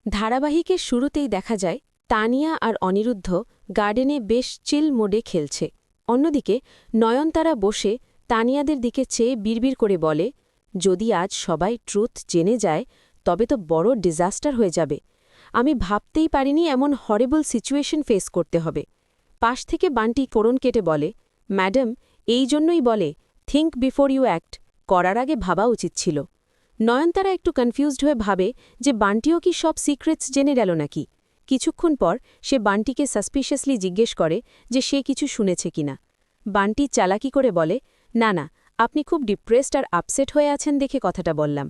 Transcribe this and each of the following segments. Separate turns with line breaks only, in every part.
ধারাবাহিকের শুরুতেই দেখা যায় তানিয়া আর অনিরুদ্ধ গার্ডেনে বেশ চিল মোডে খেলছে। অন্যদিকে নয়নতারা বসে তানিয়াদের দিকে চেয়ে বিড়বিড় করে বলে, যদি আজ সবাই ট্রুথ জেনে যায় তবে তো বড় ডিজাস্টার হয়ে যাবে। আমি ভাবতেই পারিনি এমন হরেবল সিচুয়েশন ফেস করতে হবে। পাশ থেকে বান্টি ফোড়ন কেটে বলে, ম্যাডাম, এই জন্যই বলে থিঙ্ক বিফোর ইউ অ্যাক্ট, করার আগে ভাবা উচিত ছিল। নয়নতারা একটু কনফিউজড হয়ে ভাবে যে বান্টিও কি সব সিক্রেটস জেনে গেল নাকি। কিছুক্ষণ পর সে বান্টিকে সাসপিশিয়াসলি জিজ্ঞেস করে যে সে কিছু শুনেছে কিনা। বান্টি চালাকি করে বলে, না না, আপনি খুব ডিপ্রেসড আর আপসেট হয়ে আছেন দেখে কথাটা বললাম।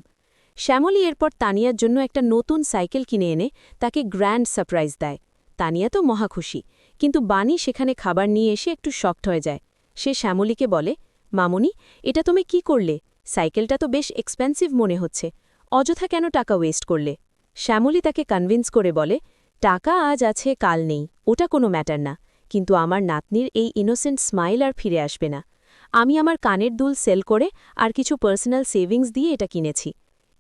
শ্যামলী এরপর তানিয়ার জন্য একটা নতুন সাইকেল কিনে এনে তাকে গ্র্যান্ড সারপ্রাইজ দেয়। তানিয়া তো মহাখুশি, কিন্তু বানি সেখানে খাবার নিয়ে এসে একটু শকড হয়ে যায়। সে শ্যামলীকে বলে, মামুনি, এটা তুমি কি করলে? সাইকেলটা তো বেশ এক্সপেন্সিভ মনে হচ্ছে, অযথা কেন টাকা ওয়েস্ট করলে? শ্যামলী তাকে কনভিন্স করে বলে, টাকা আজ আছে কাল নেই, ওটা কোনো ম্যাটার না, কিন্তু আমার নাতনির এই ইনোসেন্ট স্মাইল আর ফিরে আসবে না। আমি আমার কানের দুল সেল করে আর কিছু পার্সোনাল সেভিংস দিয়ে এটা কিনেছি।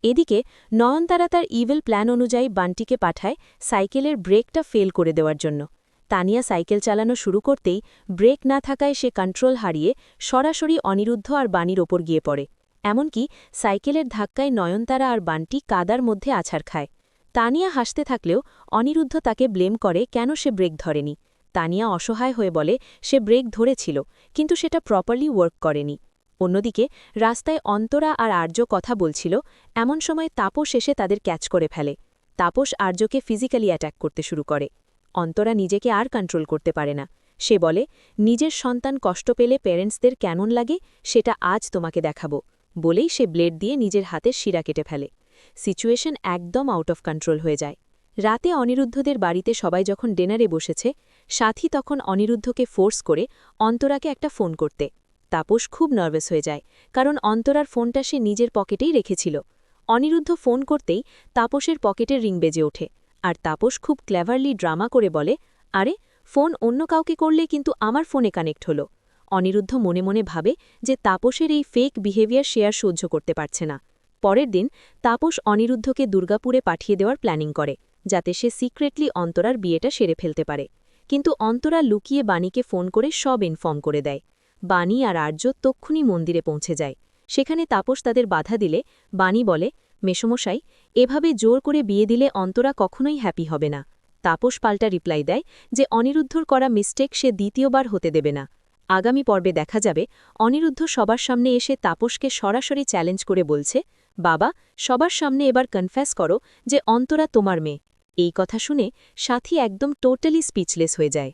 এদিকে নয়নতারা তার ইভিল প্ল্যান অনুযায়ী বান্টিকে পাঠায় সাইকেলের ব্রেকটা ফেল করে দেওয়ার জন্য। তানিয়া সাইকেল চালানো শুরু করতেই ব্রেক না থাকায় সে কন্ট্রোল হারিয়ে সরাসরি অনিরুদ্ধ আর বাণীর ওপর গিয়ে পড়ে। এমনকি সাইকেলের ধাক্কায় নয়নতারা আর বান্টি কাদার মধ্যে আছাড় খায়। তানিয়া হাসতে থাকলেও অনিরুদ্ধ তাকে ব্লেম করে কেন সে ব্রেক ধরেনি। তানিয়া অসহায় হয়ে বলে সে ব্রেক ধরেছিল, কিন্তু সেটা প্রপারলি ওয়ার্ক করেনি। অন্যদিকে রাস্তায় অন্তরা আর আর্য কথা বলছিল, এমন সময় তাপস এসে তাদের ক্যাচ করে ফেলে। তাপস আর্যকে ফিজিক্যালি অ্যাটাক করতে শুরু করে। অন্তরা নিজেকে আর কন্ট্রোল করতে পারে না। সে বলে, নিজের সন্তান কষ্ট পেলে প্যারেন্টসদের কেমন লাগে সেটা আজ তোমাকে দেখাবো, বলেই সে ব্লেড দিয়ে নিজের হাতের শিরা কেটে ফেলে। সিচুয়েশন একদম আউট অফ কন্ট্রোল হয়ে যায়। রাতে অনিরুদ্ধদের বাড়িতে সবাই যখন ডিনারে বসেছে, সাথী তখন অনিরুদ্ধকে ফোর্স করে অন্তরাকে একটা ফোন করতে। তাপস খুব নার্ভাস হয়ে যায়, কারণ অন্তরার ফোনটা সে নিজের পকেটেই রেখেছিল। অনিরুদ্ধ ফোন করতেই তাপসের পকেটের রিং বেজে ওঠে, আর তাপস খুব ক্লেভারলি ড্রামা করে বলে, আরে, ফোন অন্য কাউকে করলে কিন্তু আমার ফোনে কানেক্ট হলো। অনিরুদ্ধ মনে মনে ভাবে যে তাপসের এই ফেক বিহেভিয়ার সে আর সহ্য করতে পারছে না। পরের দিন তাপস অনিরুদ্ধকে দুর্গাপুরে পাঠিয়ে দেওয়ার প্ল্যানিং করে, যাতে সে সিক্রেটলি অন্তরার বিয়েটা সেরে ফেলতে পারে। কিন্তু অন্তরা লুকিয়ে বাণীকে ফোন করে সব ইনফর্ম করে দেয়। বাণী আর আর্য তক্ষুনি মন্দিরে পৌঁছে যায়। সেখানে তাপস তাদের বাধা দিলে বাণী বলে, মেসমশাই, এভাবে জোর করে বিয়ে দিলে অন্তরা কখনোই হ্যাপি হবে না। তাপস পাল্টা রিপ্লাই দেয় যে অনিরুদ্ধর করা মিস্টেক সে দ্বিতীয়বার হতে দেবে না। আগামী পর্বে দেখা যাবে অনিরুদ্ধ সবার সামনে এসে তাপসকে সরাসরি চ্যালেঞ্জ করে বলছে, বাবা, সবার সামনে এবার কনফেস করো যে অন্তরা তোমার মেয়ে। এই কথা শুনে সাথী একদম টোটালি স্পিচলেস হয়ে যায়।